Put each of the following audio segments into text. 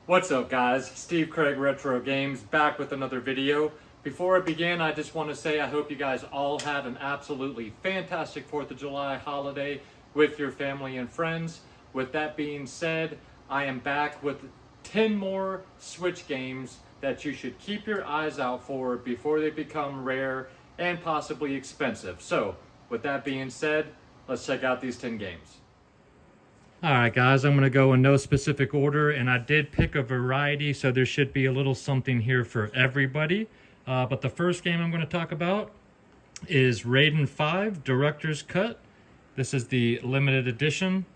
What's up guys, Steve Craig Retro Games back with another video. Before I begin, I just want to say I hope you guys all had an absolutely fantastic 4th of July holiday with your family and friends. With that being said, I am back with 10 more Switch games that you should keep your eyes out for before they become rare and possibly expensive. So, with that being said, let's check out these 10 games. Alright guys, I'm going to go in no specific order, and I did pick a variety, so there should be a little something here for everybody. But the first game I'm going to talk about is Raiden 5 Director's Cut. This is the limited edition.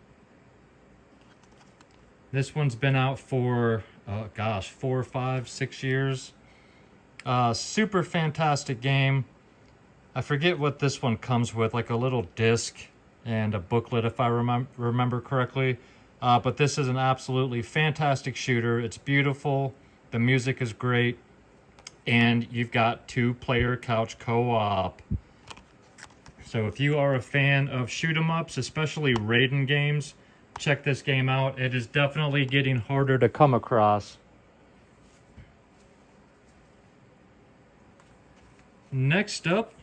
This one's been out for, 4, 5, 6 years. Super fantastic game. I forget what this one comes with, like a little disc and a booklet if I remember correctly. But this is an absolutely fantastic shooter. It's beautiful, the music is great, and you've got 2-player couch co-op. So if you are a fan of shoot 'em ups, especially Raiden games, check this game out. It is definitely getting harder to come across. Next up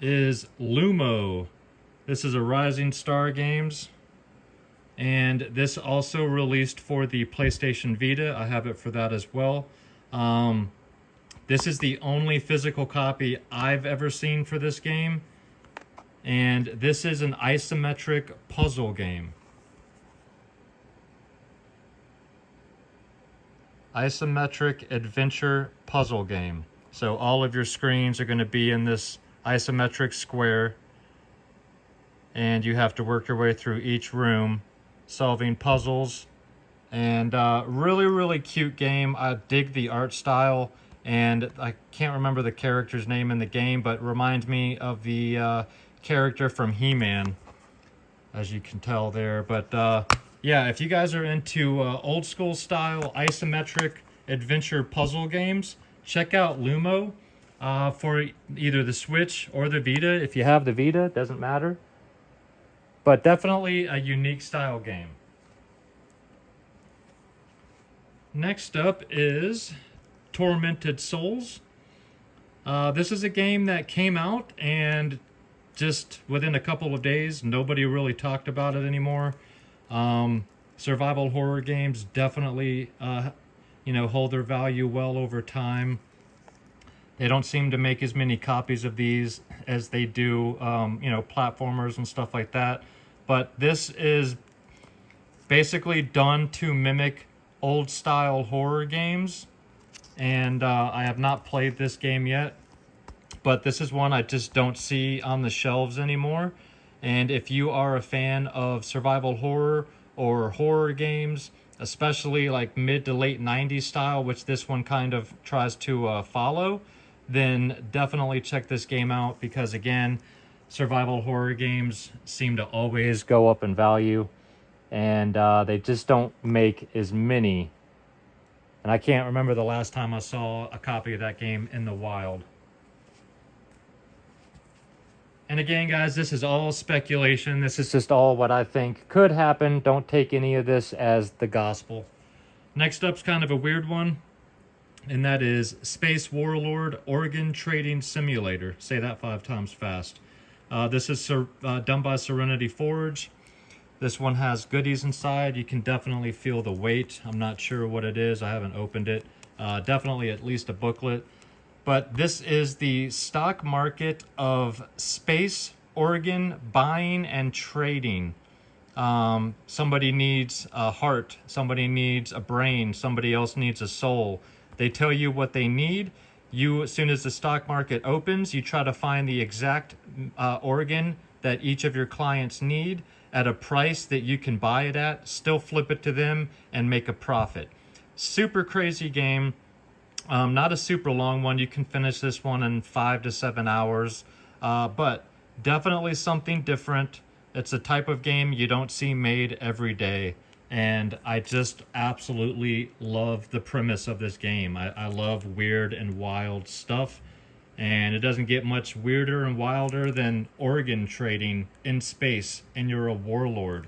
is Lumo. This is a Rising Star Games, and this also released for the PlayStation Vita. I have it for that as well. This is the only physical copy I've ever seen for this game, and this is an isometric puzzle game. Isometric adventure puzzle game. So all of your screens are going to be in this isometric square, and you have to work your way through each room solving puzzles. And really cute game. I dig the art style, and I can't remember the character's name in the game, but reminds me of the character from He-Man, as you can tell there. But yeah, if you guys are into old school style isometric adventure puzzle games, check out Lumo for either the Switch or the Vita. If you have the Vita, doesn't matter. But definitely a unique style game. Next up is Tormented Souls. This is a game that came out, and just within a couple of days, nobody really talked about it anymore. Survival horror games definitely, hold their value well over time. They don't seem to make as many copies of these as they do, platformers and stuff like that. But this is basically done to mimic old-style horror games. And I have not played this game yet, but this is one I just don't see on the shelves anymore. And if you are a fan of survival horror or horror games, especially like mid to late 90s style, which this one kind of tries to follow, then definitely check this game out, because again, survival horror games seem to always go up in value, and they just don't make as many. And I can't remember the last time I saw a copy of that game in the wild. And again, guys, this is all speculation. This is just all what I think could happen. Don't take any of this as the gospel. Next up's kind of a weird one, and that is Space Warlord Organ Trading Simulator. Say that 5 times fast. This is done by Serenity Forge. This one has goodies inside. You can definitely feel the weight. I'm not sure what it is. I haven't opened it. Definitely at least a booklet. But this is the stock market of space organ buying and trading. Somebody needs a heart. Somebody needs a brain. Somebody else needs a soul. They tell you what they need. You, as soon as the stock market opens, you try to find the exact organ that each of your clients need at a price that you can buy it at, still flip it to them, and make a profit. Super crazy game. Not a super long one. You can finish this one in 5 to 7 hours, but definitely something different. It's a type of game you don't see made every day. And I just absolutely love the premise of this game. I love weird and wild stuff. And it doesn't get much weirder and wilder than organ trading in space, and you're a warlord.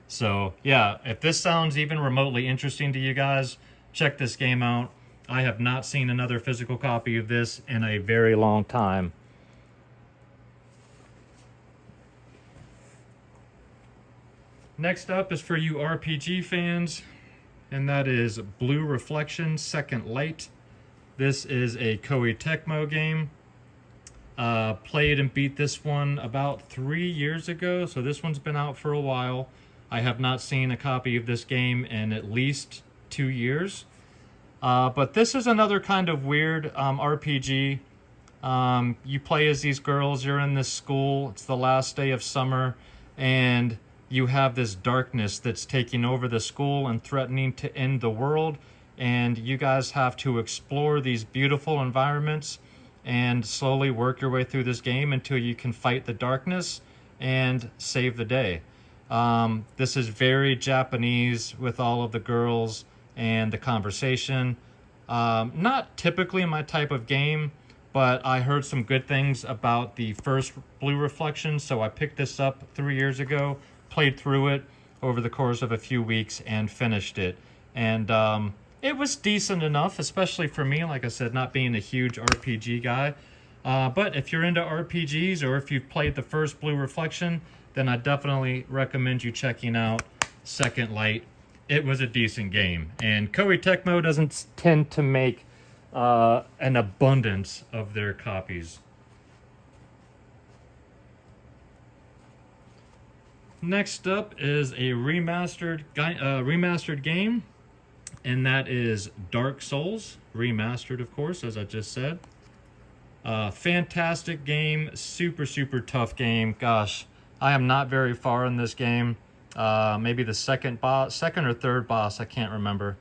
So yeah, if this sounds even remotely interesting to you guys, check this game out. I have not seen another physical copy of this in a very long time. Next up is for you RPG fans, and that is Blue Reflection Second Light. This is a Koei Tecmo game. Played and beat this one about 3 years ago, so this one's been out for a while. I have not seen a copy of this game in at least 2 years. But this is another kind of weird RPG. You play as these girls, you're in this school, it's the last day of summer, and you have this darkness that's taking over the school and threatening to end the world, and you guys have to explore these beautiful environments and slowly work your way through this game until you can fight the darkness and save the day. This is very Japanese with all of the girls and the conversation. Not typically my type of game, but I heard some good things about the first Blue Reflection, so I picked this up 3 years ago, played through it over the course of a few weeks, and finished it. And it was decent enough, especially for me, like I said, not being a huge RPG guy. But if you're into RPGs, or if you've played the first Blue Reflection, then I definitely recommend you checking out Second Light. It was a decent game. And Koei Tecmo doesn't tend to make an abundance of their copies. Next up is a remastered game, and that is Dark Souls, remastered, of course, as I just said. Fantastic game, super tough game. Gosh, I am not very far in this game. Maybe the second or third boss, I can't remember.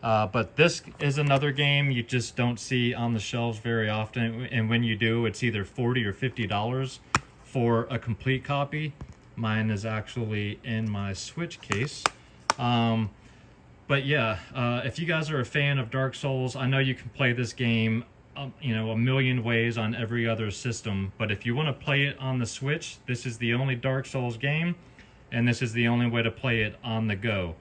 But this is another game you just don't see on the shelves very often, and when you do, it's either $40 or $50 for a complete copy. Mine is actually in my Switch case. But yeah, if you guys are a fan of Dark Souls, I know you can play this game a million ways on every other system, but if you want to play it on the Switch, this is the only Dark Souls game, and this is the only way to play it on the go.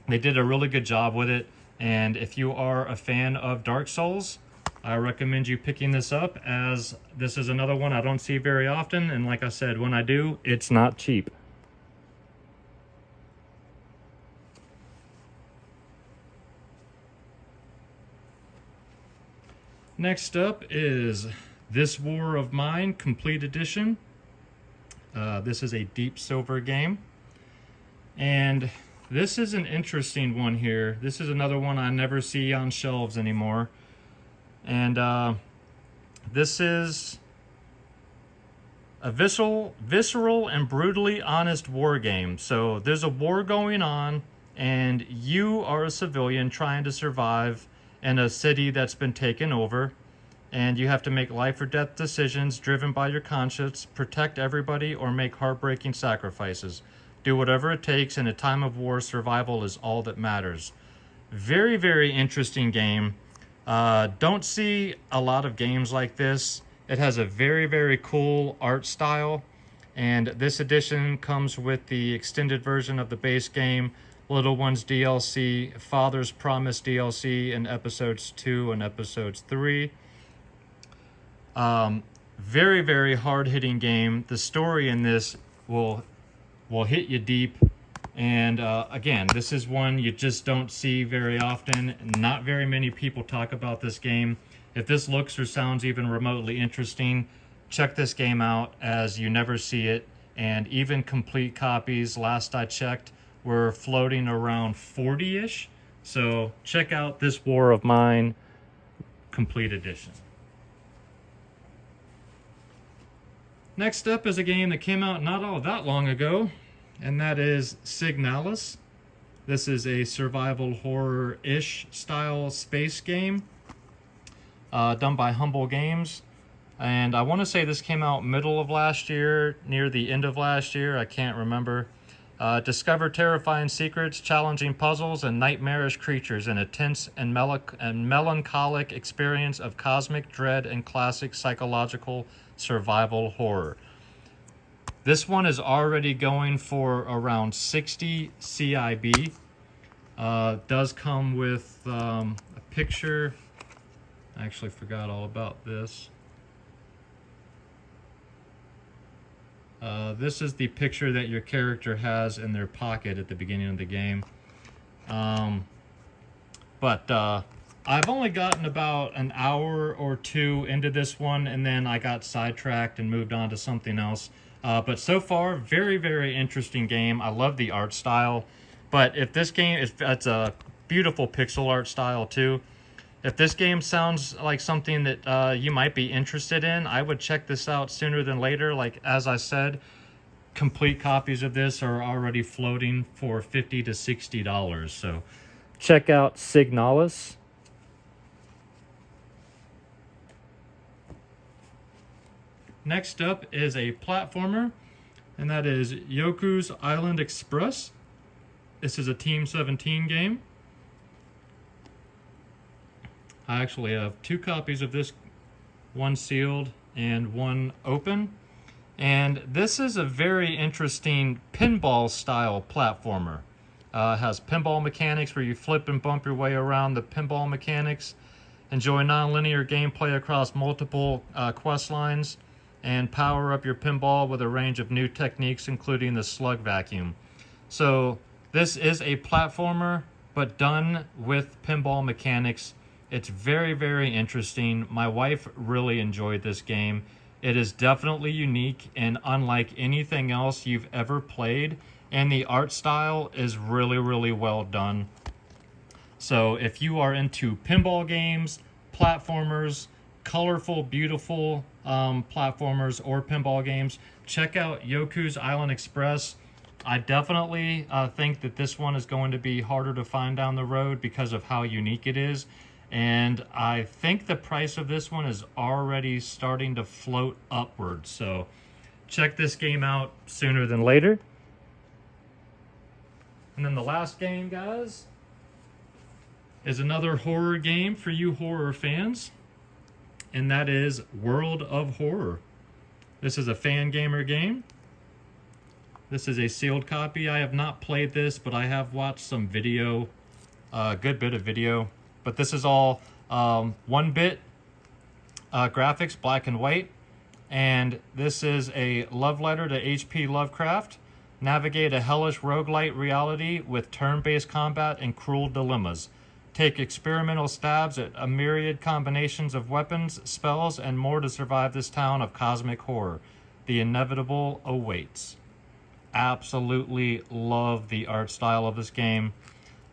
They did a really good job with it, and if you are a fan of Dark Souls, I recommend you picking this up, as this is another one I don't see very often, and like I said, when I do, it's not cheap. Next up is This War of Mine Complete Edition. This is a Deep Silver game, and this is an interesting one here. This is another one I never see on shelves anymore. And this is a visceral and brutally honest war game. So there's a war going on, and you are a civilian trying to survive in a city that's been taken over. And you have to make life or death decisions driven by your conscience, protect everybody, or make heartbreaking sacrifices. Do whatever it takes. In a time of war, survival is all that matters. Very interesting game. Don't see a lot of games like this. It has a very cool art style, and this edition comes with the extended version of the base game, Little Ones DLC, Father's Promise DLC, and episodes 2 and episodes 3. Very hard-hitting game. The story in this will hit you deep. And again, this is one you just don't see very often. Not very many people talk about this game. If this looks or sounds even remotely interesting, check this game out, as you never see it. And even complete copies, last I checked, were floating around 40-ish. So check out This War of Mine Complete Edition. Next up is a game that came out not all that long ago, and that is Signalis. This is a survival horror-ish style space game done by Humble Games. And I want to say this came out middle of last year, near the end of last year, I can't remember. Discover terrifying secrets, challenging puzzles, and nightmarish creatures in a tense and melancholic experience of cosmic dread and classic psychological survival horror. This one is already going for around 60 CIB. Does come with a picture. I actually forgot all about this. This is the picture that your character has in their pocket at the beginning of the game. I've only gotten about an hour or two into this one, and then I got sidetracked and moved on to something else. But so far, very, very interesting game. I love the art style. But if this game, it's a beautiful pixel art style too. If this game sounds like something that you might be interested in, I would check this out sooner than later. Like, as I said, complete copies of this are already floating for $50 to $60. So check out Signalis. Next up is a platformer, and that is Yukes Island Express. This is a Team 17 game. I actually have 2 copies of this, one sealed and one open. And this is a very interesting pinball style platformer. It has pinball mechanics where you flip and bump your way around the pinball mechanics. Enjoy non-linear gameplay across multiple quest lines, and power up your pinball with a range of new techniques, including the slug vacuum. So this is a platformer, but done with pinball mechanics. It's very, very interesting. My wife really enjoyed this game. It is definitely unique and unlike anything else you've ever played, and the art style is really, really well done. So if you are into pinball games, platformers, colorful, beautiful platformers, or pinball games, check out Yukes Island Express. I definitely think that this one is going to be harder to find down the road because of how unique it is. And I think the price of this one is already starting to float upwards. So check this game out sooner than later. And then the last game, guys, is another horror game for you horror fans. And that is World of Horror. This is a fan gamer game. This is a sealed copy. I have not played this, but I have watched some video, a good bit of video. But this is all 1-bit graphics, black and white. And this is a love letter to H.P. Lovecraft. Navigate a hellish roguelite reality with turn-based combat and cruel dilemmas. Take experimental stabs at a myriad combinations of weapons, spells, and more to survive this town of cosmic horror. The inevitable awaits. Absolutely love the art style of this game.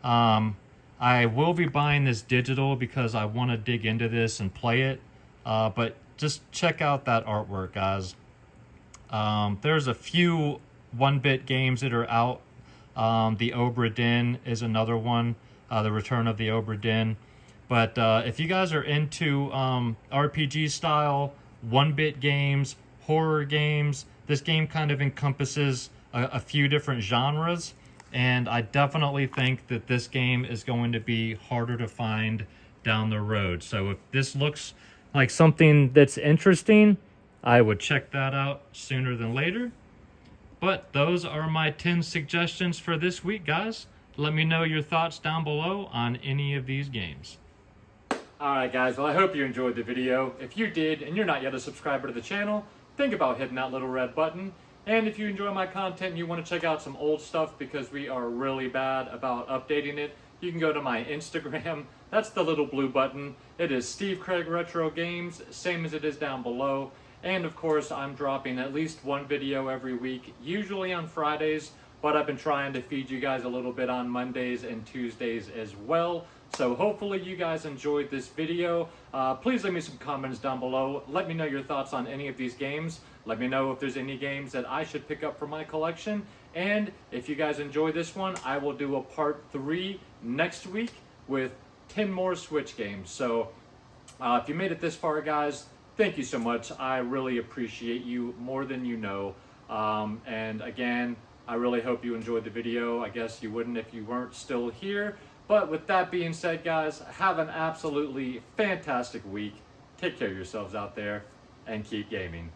I will be buying this digital because I want to dig into this and play it. But just check out that artwork, guys. There's a few 1-bit games that are out. The Obra Dinn is another one. The Return of the Obra Dinn. But if you guys are into RPG style, 1-bit games, horror games, this game kind of encompasses a few different genres. And I definitely think that this game is going to be harder to find down the road. So if this looks like something that's interesting, I would check that out sooner than later. But those are my 10 suggestions for this week, guys. Let me know your thoughts down below on any of these games. Alright guys, well I hope you enjoyed the video. If you did and you're not yet a subscriber to the channel, think about hitting that little red button. And if you enjoy my content and you want to check out some old stuff because we are really bad about updating it, you can go to my Instagram. That's the little blue button. It is Steve Craig Retro Games, same as it is down below. And of course, I'm dropping at least one video every week, usually on Fridays, but I've been trying to feed you guys a little bit on Mondays and Tuesdays as well. So hopefully you guys enjoyed this video. Please leave me some comments down below. Let me know your thoughts on any of these games. Let me know if there's any games that I should pick up for my collection. And if you guys enjoy this one, I will do a part 3 next week with 10 more Switch games. So if you made it this far, guys, thank you so much. I really appreciate you more than you know. And again, I really hope you enjoyed the video. I guess you wouldn't if you weren't still here. But with that being said, guys, have an absolutely fantastic week. Take care of yourselves out there and keep gaming.